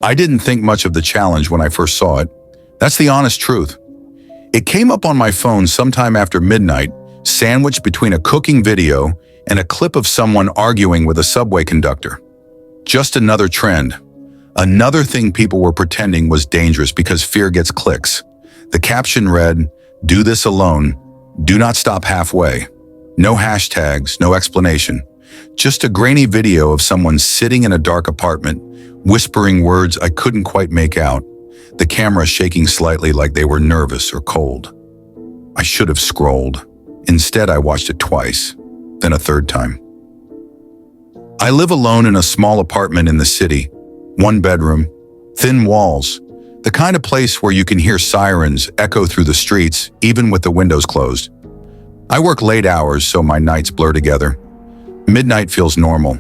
I didn't think much of the challenge when I first saw it. That's the honest truth. It came up on my phone sometime after midnight, sandwiched between a cooking video and a clip of someone arguing with a subway conductor. Just another trend. Another thing people were pretending was dangerous because fear gets clicks. The caption read, "Do this alone. Do not stop halfway." No hashtags, no explanation. Just a grainy video of someone sitting in a dark apartment, whispering words I couldn't quite make out, the camera shaking slightly like they were nervous or cold. I should have scrolled. Instead, I watched it twice, then a third time. I live alone in a small apartment in the city. One bedroom, thin walls, the kind of place where you can hear sirens echo through the streets, even with the windows closed. I work late hours, so my nights blur together. Midnight feels normal.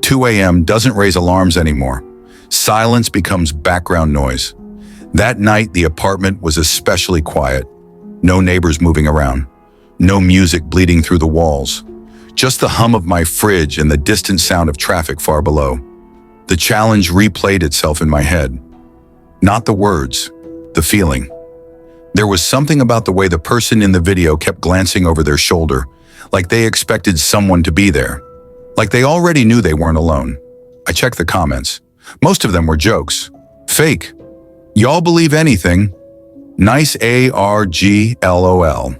2 a.m. doesn't raise alarms anymore. Silence becomes background noise. That night, the apartment was especially quiet. No neighbors moving around. No music bleeding through the walls. Just the hum of my fridge and the distant sound of traffic far below. The challenge replayed itself in my head. Not the words, the feeling. There was something about the way the person in the video kept glancing over their shoulder, like they expected someone to be there. Like they already knew they weren't alone. I checked the comments. Most of them were jokes. Fake. Y'all believe anything. Nice ARGLOL.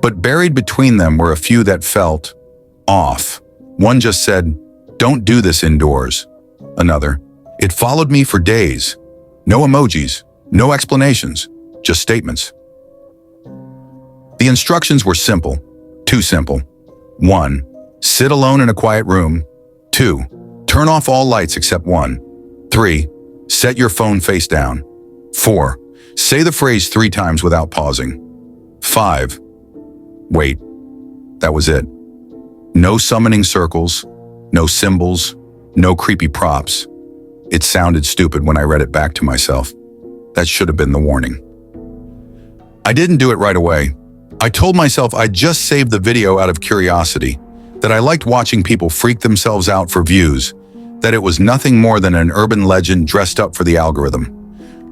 But buried between them were a few that felt off. One just said, "Don't do this indoors." Another, "It followed me for days." No emojis, no explanations, just statements. The instructions were simple, too simple. 1. Sit alone in a quiet room. 2. Turn off all lights except one. 3. Set your phone face down. 4. Say the phrase 3 times without pausing. 5. Wait. That was it. No summoning circles, no symbols, no creepy props. It sounded stupid when I read it back to myself. That should have been the warning. I didn't do it right away. I told myself I'd just saved the video out of curiosity, that I liked watching people freak themselves out for views, that it was nothing more than an urban legend dressed up for the algorithm.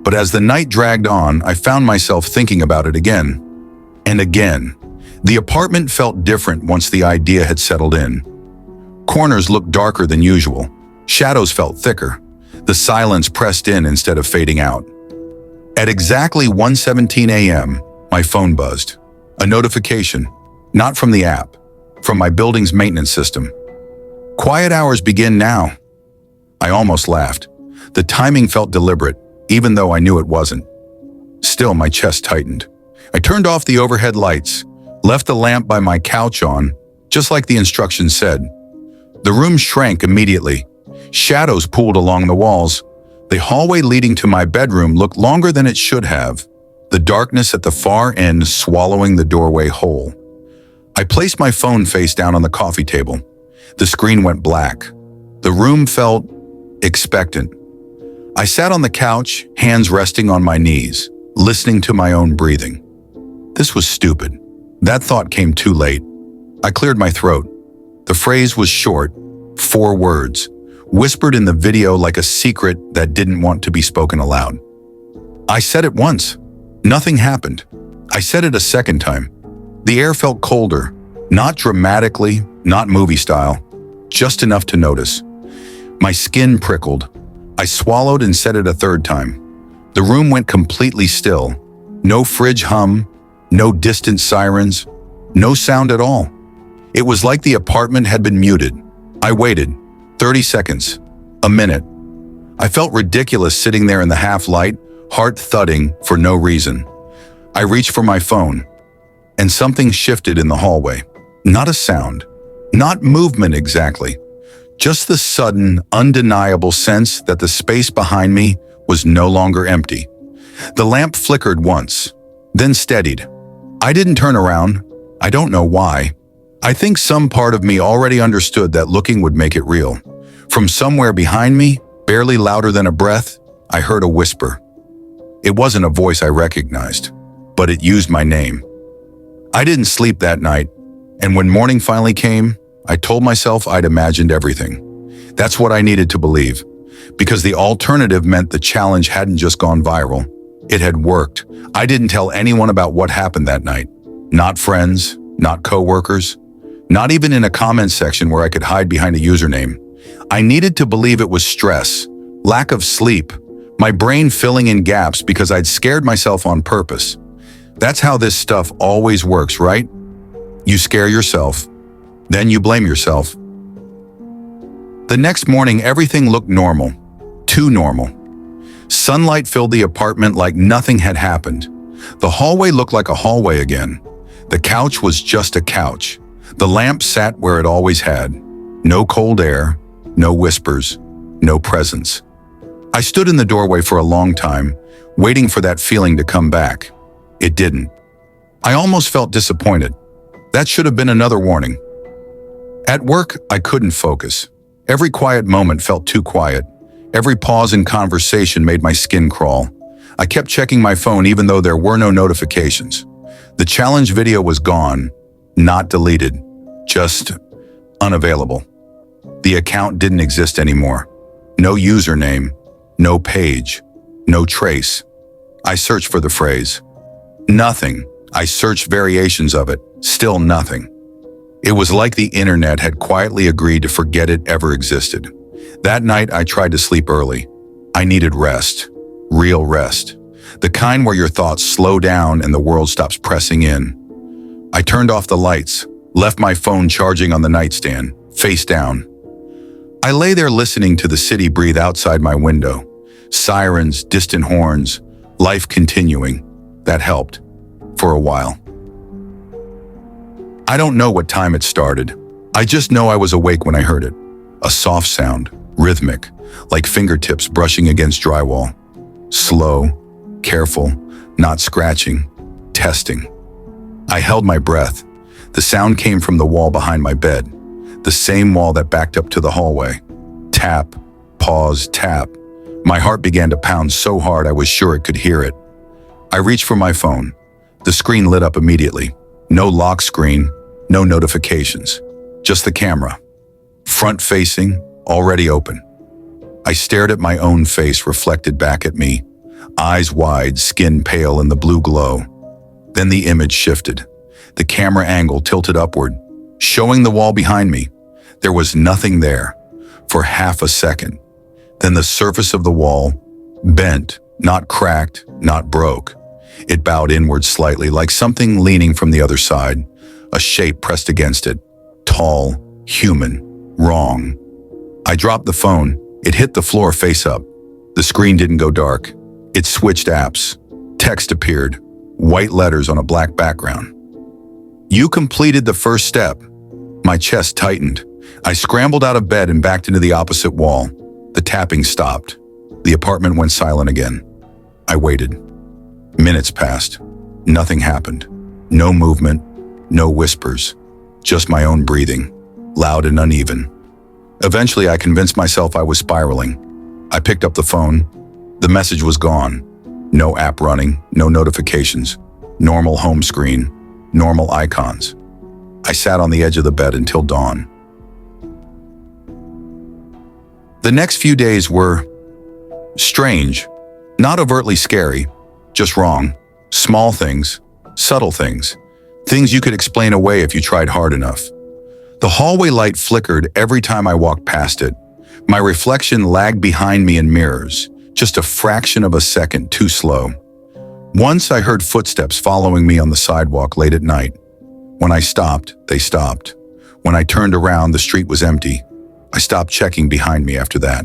But as the night dragged on, I found myself thinking about it again and again. The apartment felt different once the idea had settled in. Corners looked darker than usual. Shadows felt thicker. The silence pressed in instead of fading out. At exactly 1:17 a.m., my phone buzzed. A notification, not from the app, from my building's maintenance system. "Quiet hours begin now." I almost laughed. The timing felt deliberate, even though I knew it wasn't. Still, my chest tightened. I turned off the overhead lights, left the lamp by my couch on, just like the instructions said. The room shrank immediately. Shadows pooled along the walls. The hallway leading to my bedroom looked longer than it should have, the darkness at the far end swallowing the doorway whole. I placed my phone face down on the coffee table. The screen went black. The room felt expectant. I sat on the couch, hands resting on my knees, listening to my own breathing. This was stupid. That thought came too late. I cleared my throat. The phrase was short, 4 words, whispered in the video like a secret that didn't want to be spoken aloud. I said it once. Nothing happened. I said it a second time. The air felt colder, not dramatically, not movie style, just enough to notice. My skin prickled. I swallowed and said it a third time. The room went completely still. No fridge hum, no distant sirens, no sound at all. It was like the apartment had been muted. I waited. 30 seconds. A minute. I felt ridiculous sitting there in the half-light, heart thudding for no reason. I reached for my phone, and something shifted in the hallway. Not a sound. Not movement exactly. Just the sudden, undeniable sense that the space behind me was no longer empty. The lamp flickered once, then steadied. I didn't turn around. I don't know why. I think some part of me already understood that looking would make it real. From somewhere behind me, barely louder than a breath, I heard a whisper. It wasn't a voice I recognized, but it used my name. I didn't sleep that night, and when morning finally came, I told myself I'd imagined everything. That's what I needed to believe. because the alternative meant the challenge hadn't just gone viral. It had worked. I didn't tell anyone about what happened that night. Not friends, not coworkers, not even in a comment section where I could hide behind a username. I needed to believe it was stress, lack of sleep, my brain filling in gaps because I'd scared myself on purpose. That's how this stuff always works, right? You scare yourself, then you blame yourself. The next morning, everything looked normal, too normal. Sunlight filled the apartment like nothing had happened. The hallway looked like a hallway again. The couch was just a couch. The lamp sat where it always had. No cold air, no whispers, no presence. I stood in the doorway for a long time, waiting for that feeling to come back. It didn't. I almost felt disappointed. That should have been another warning. At work, I couldn't focus. Every quiet moment felt too quiet. Every pause in conversation made my skin crawl. I kept checking my phone even though there were no notifications. The challenge video was gone, not deleted, just unavailable. The account didn't exist anymore. No username, no page, no trace. I searched for the phrase. Nothing. I searched variations of it, still nothing. It was like the internet had quietly agreed to forget it ever existed. That night, I tried to sleep early. I needed rest, real rest, the kind where your thoughts slow down and the world stops pressing in. I turned off the lights, left my phone charging on the nightstand, face down. I lay there listening to the city breathe outside my window. Sirens, distant horns, life continuing. That helped, for a while. I don't know what time it started. I just know I was awake when I heard it. A soft sound, rhythmic, like fingertips brushing against drywall. Slow, careful, not scratching, testing. I held my breath. The sound came from the wall behind my bed, the same wall that backed up to the hallway. Tap, pause, tap. My heart began to pound so hard I was sure it could hear it. I reached for my phone. The screen lit up immediately. No lock screen, no notifications, just the camera. Front-facing, already open. I stared at my own face reflected back at me, eyes wide, skin pale in the blue glow. Then the image shifted. The camera angle tilted upward, showing the wall behind me. There was nothing there for half a second. Then the surface of the wall bent, not cracked, not broke. It bowed inward slightly, like something leaning from the other side. A shape pressed against it. Tall, human, wrong. I dropped the phone. It hit the floor face up. The screen didn't go dark. It switched apps. Text appeared, white letters on a black background. You completed the first step. My chest tightened. I scrambled out of bed and backed into the opposite wall. The tapping stopped. The apartment went silent again. I waited. Minutes passed. Nothing happened. No movement, no whispers, just my own breathing, loud and uneven. Eventually, I convinced myself I was spiraling. I picked up the phone. The message was gone. No app running, no notifications, normal home screen, normal icons. I sat on the edge of the bed until dawn. The next few days were strange, not overtly scary, just wrong. Small things, subtle things, things you could explain away if you tried hard enough. The hallway light flickered every time I walked past it. My reflection lagged behind me in mirrors, just a fraction of a second too slow. Once I heard footsteps following me on the sidewalk late at night. When I stopped, they stopped. When I turned around, the street was empty. I stopped checking behind me after that.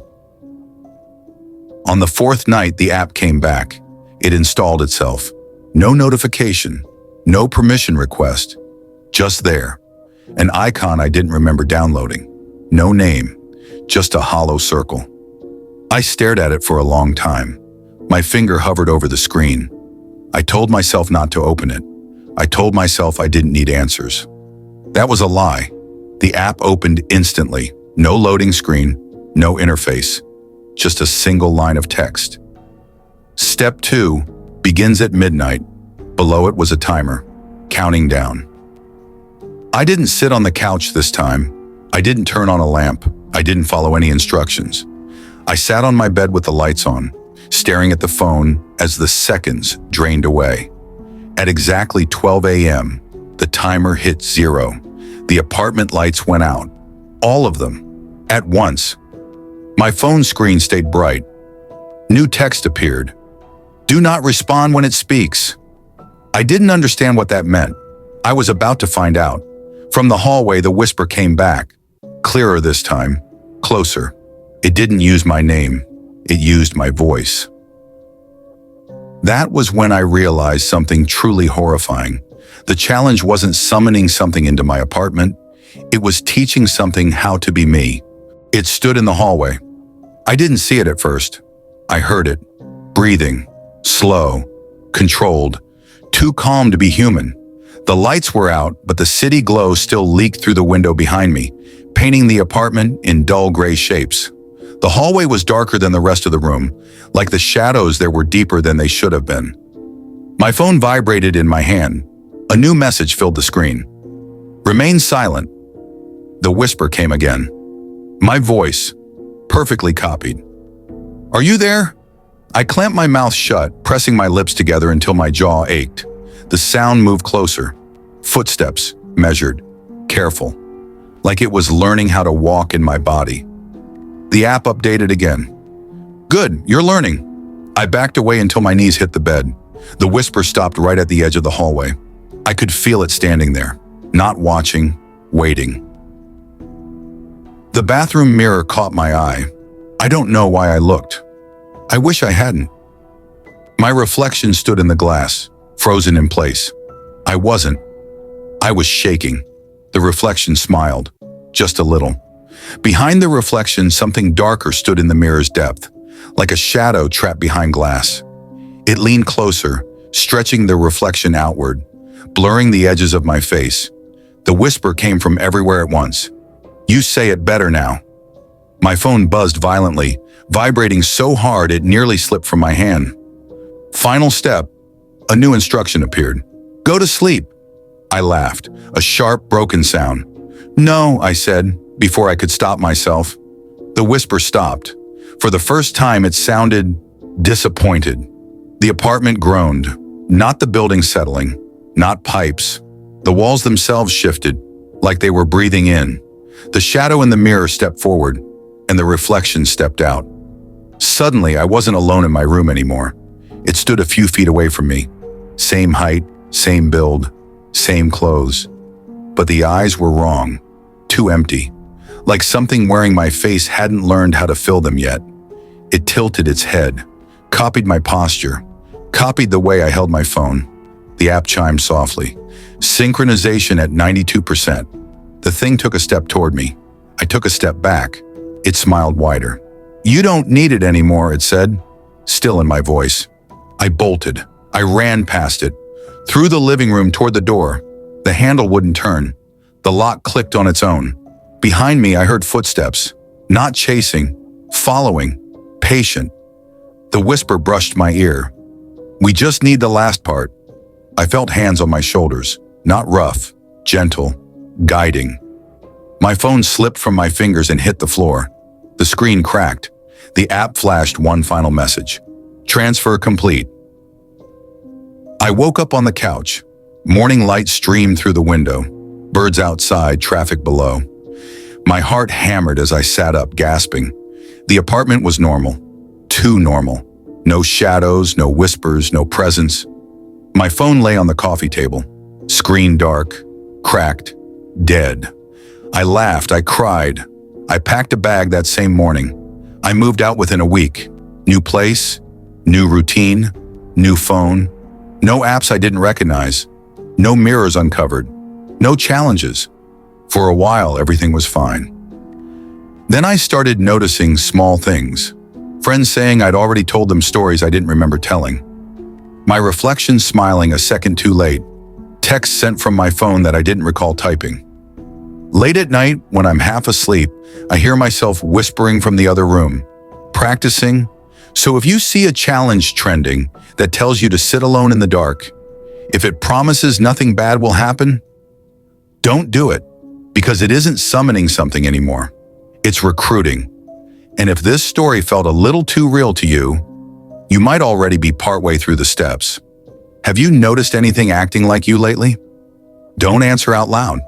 On the fourth night, the app came back. It installed itself. No notification, no permission request, just there. An icon I didn't remember downloading. No name, just a hollow circle. I stared at it for a long time. My finger hovered over the screen. I told myself not to open it. I told myself I didn't need answers. That was a lie. The app opened instantly. No loading screen, no interface, just a single line of text. Step 2 begins at midnight. Below it was a timer, counting down. I didn't sit on the couch this time. I didn't turn on a lamp. I didn't follow any instructions. I sat on my bed with the lights on, staring at the phone as the seconds drained away. At exactly 12 a.m., the timer hit 0. The apartment lights went out. All of them. At once. My phone screen stayed bright. New text appeared. Do not respond when it speaks. I didn't understand what that meant. I was about to find out. From the hallway, the whisper came back. Clearer this time. Closer. It didn't use my name. It used my voice. That was when I realized something truly horrifying. The challenge wasn't summoning something into my apartment. It was teaching something how to be me. It stood in the hallway. I didn't see it at first. I heard it. Breathing. Slow. Controlled. Too calm to be human. The lights were out, but the city glow still leaked through the window behind me, painting the apartment in dull gray shapes. The hallway was darker than the rest of the room, like the shadows there were deeper than they should have been. My phone vibrated in my hand. A new message filled the screen. Remain silent. The whisper came again. My voice, perfectly copied. Are you there? I clamped my mouth shut, pressing my lips together until my jaw ached. The sound moved closer. Footsteps, measured, careful, like it was learning how to walk in my body. The app updated again. Good, you're learning. I backed away until my knees hit the bed. The whisper stopped right at the edge of the hallway. I could feel it standing there, not watching, waiting. The bathroom mirror caught my eye. I don't know why I looked. I wish I hadn't. My reflection stood in the glass, frozen in place. I wasn't. I was shaking. The reflection smiled, just a little. Behind the reflection, something darker stood in the mirror's depth, like a shadow trapped behind glass. It leaned closer, stretching the reflection outward, blurring the edges of my face. The whisper came from everywhere at once. You say it better now. My phone buzzed violently, vibrating so hard it nearly slipped from my hand. Final step. A new instruction appeared. Go to sleep. I laughed, a sharp, broken sound. No, I said, before I could stop myself. The whisper stopped. For the first time, it sounded disappointed. The apartment groaned, not the building settling, not pipes. The walls themselves shifted, like they were breathing in. The shadow in the mirror stepped forward, and the reflection stepped out. Suddenly, I wasn't alone in my room anymore. It stood a few feet away from me. Same height, same build, same clothes. But the eyes were wrong, too empty. Like something wearing my face hadn't learned how to fill them yet. It tilted its head, copied my posture, copied the way I held my phone. The app chimed softly. Synchronization at 92%. The thing took a step toward me. I took a step back. It smiled wider. You don't need it anymore, it said, still in my voice. I bolted. I ran past it, through the living room toward the door. The handle wouldn't turn. The lock clicked on its own. Behind me, I heard footsteps, not chasing, following, patient. The whisper brushed my ear. We just need the last part. I felt hands on my shoulders, not rough, gentle, guiding. My phone slipped from my fingers and hit the floor. The screen cracked. The app flashed one final message. Transfer complete. I woke up on the couch. Morning light streamed through the window. Birds outside, traffic below. My heart hammered as I sat up, gasping. The apartment was normal. Too normal. No shadows, no whispers, no presence. My phone lay on the coffee table. Screen dark, cracked, dead. I laughed, I cried. I packed a bag that same morning. I moved out within a week. New place, new routine, new phone. No apps I didn't recognize. No mirrors uncovered. No challenges. For a while, everything was fine. Then I started noticing small things. Friends saying I'd already told them stories I didn't remember telling. My reflection smiling a second too late. Texts sent from my phone that I didn't recall typing. Late at night, when I'm half asleep, I hear myself whispering from the other room, practicing. So if you see a challenge trending that tells you to sit alone in the dark, if it promises nothing bad will happen, don't do it, because it isn't summoning something anymore. It's recruiting. And if this story felt a little too real to you, you might already be partway through the steps. Have you noticed anything acting like you lately? Don't answer out loud.